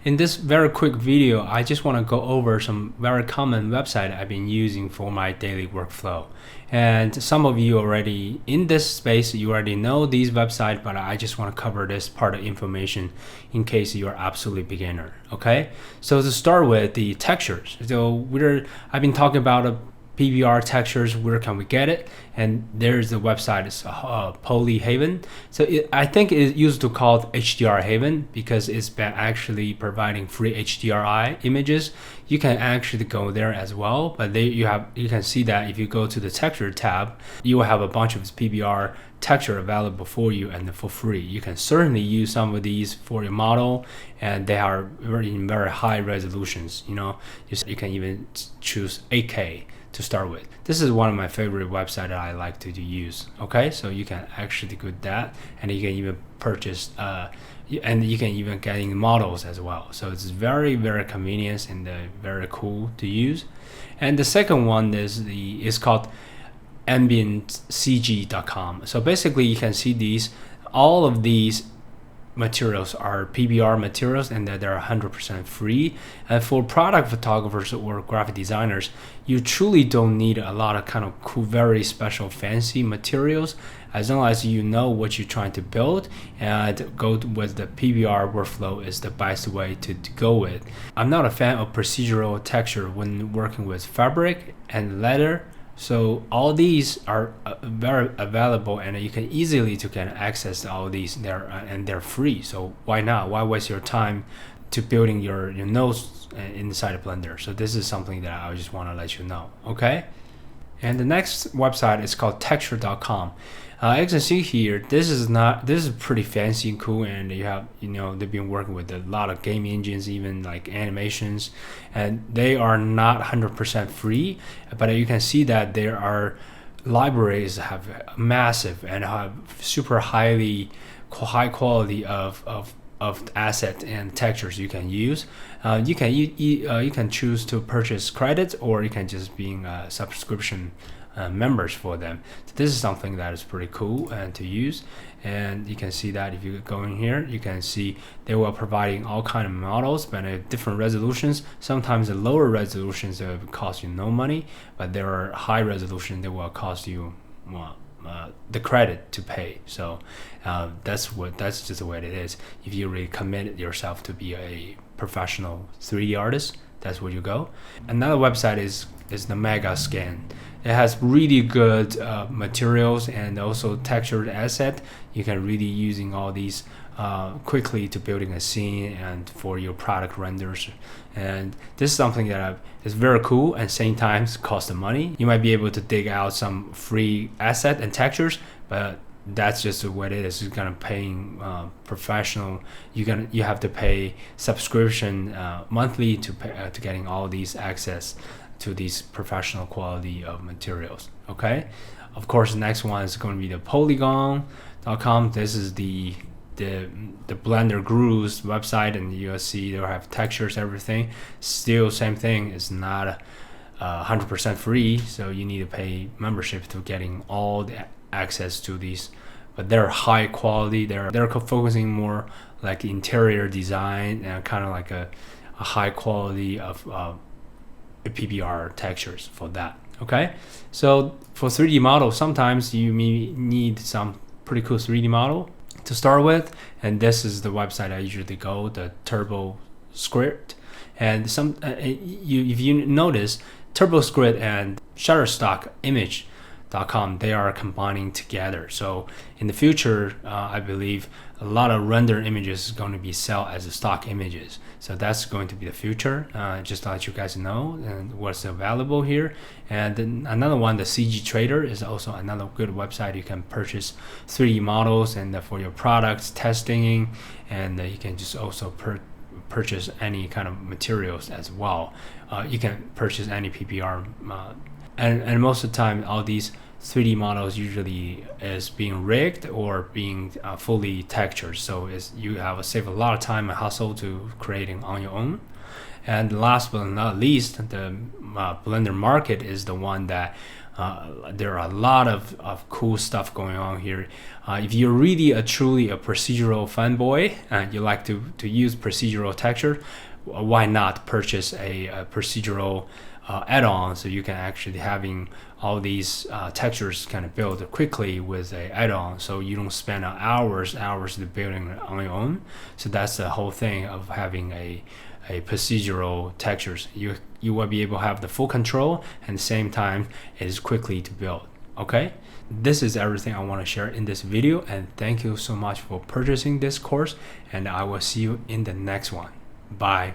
In this very quick video, I just want to go over some very common website I've been using for my daily workflow. And some of you already in this space, you already know these websites, but I just want to cover this part of information in case you're absolutely beginner. Okay, so to start with the textures. So I've been talking about PBR textures, where can we get it? And there's the website, it's Polyhaven. So I think it used to called HDR Haven because it's been actually providing free HDRI images. You can actually go there as well, but you can see that if you go to the texture tab, you will have a bunch of PBR texture available for you and for free. You can certainly use some of these for your model, and they are very high resolutions. You can even choose 8K to start with. This is one of my favorite websites that I like to use. Okay, so you can actually do that, and you can even purchase and you can even get in models as well. So it's very convenient and very cool to use. And the second one is called ambientcg.com. So basically you can see all of these materials are PBR materials, and that they're 100% free. And for product photographers or graphic designers, you truly don't need a lot of kind of cool, very special, fancy materials, as long as you know what you're trying to build, and go with the PBR workflow is the best way to go with. I'm not a fan of procedural texture when working with fabric and leather. So all these are very available, and you can easily get access to all these there, and they're free. So why not? Why waste your time to building your nodes inside of Blender? So this is something that I just want to let you know. Okay. And the next website is called texture.com. As you can see here, this is pretty fancy and cool, and they've been working with a lot of game engines, even like animations, and they are not 100% free, but you can see that there are libraries that have massive and have super high quality of asset and textures you can use. You can choose to purchase credits, or you can just being a subscription members for them. So this is something that is pretty cool and to use. And you can see that if you go in here, you can see they were providing all kind of models, but at different resolutions. Sometimes the lower resolutions will cost you no money, but there are high resolution that will cost you the credit to pay. So that's just the way it is. If you really commit yourself to be a professional 3D artist, that's where you go. Another website is the Mega Scan. It has really good materials and also textured asset. You can really using all these quickly to building a scene and for your product renders. And this is something that is very cool, and same time costs money. You might be able to dig out some free asset and textures, but that's just what it is. You're gonna paying professional. You have to pay subscription monthly to getting all these access to these professional quality of materials. Okay, of course, the next one is going to be the Polygon.com. This is the Blender Guru's website, and you'll see they'll have textures, everything. Still, same thing. It's not 100% free, so you need to pay membership to getting all the access to these. But they're high quality. They're focusing more like interior design and kind of like a high quality of PBR textures for that. Okay, so for 3D model, sometimes you may need some pretty cool 3D model to start with, and this is the website I usually go, the TurboScript. And if you notice, TurboScript and Shutterstock Image.com, they are combining together. So in the future, I believe a lot of render images is going to be sold as stock images. So that's going to be the future. Just to let you guys know and what's available here. And then another one, the CG Trader, is also another good website. You can purchase 3D models and for your products testing, and you can just also purchase any kind of materials as well. You can purchase any PBR, and most of the time, all these 3D models usually is being rigged or being fully textured. So you have save a lot of time and hustle to creating on your own. And last but not least, the Blender Market is the one that There are a lot of cool stuff going on here. If you're really truly a procedural fanboy and you like to use procedural texture, why not purchase a procedural add-on, so you can actually having all these textures kind of build quickly with a add-on, so you don't spend hours to building it on your own. So that's the whole thing of having a procedural textures. You will be able to have the full control, and at the same time it is quickly to build. Okay, this is everything I want to share in this video, and thank you so much for purchasing this course, and I will see you in the next one. Bye.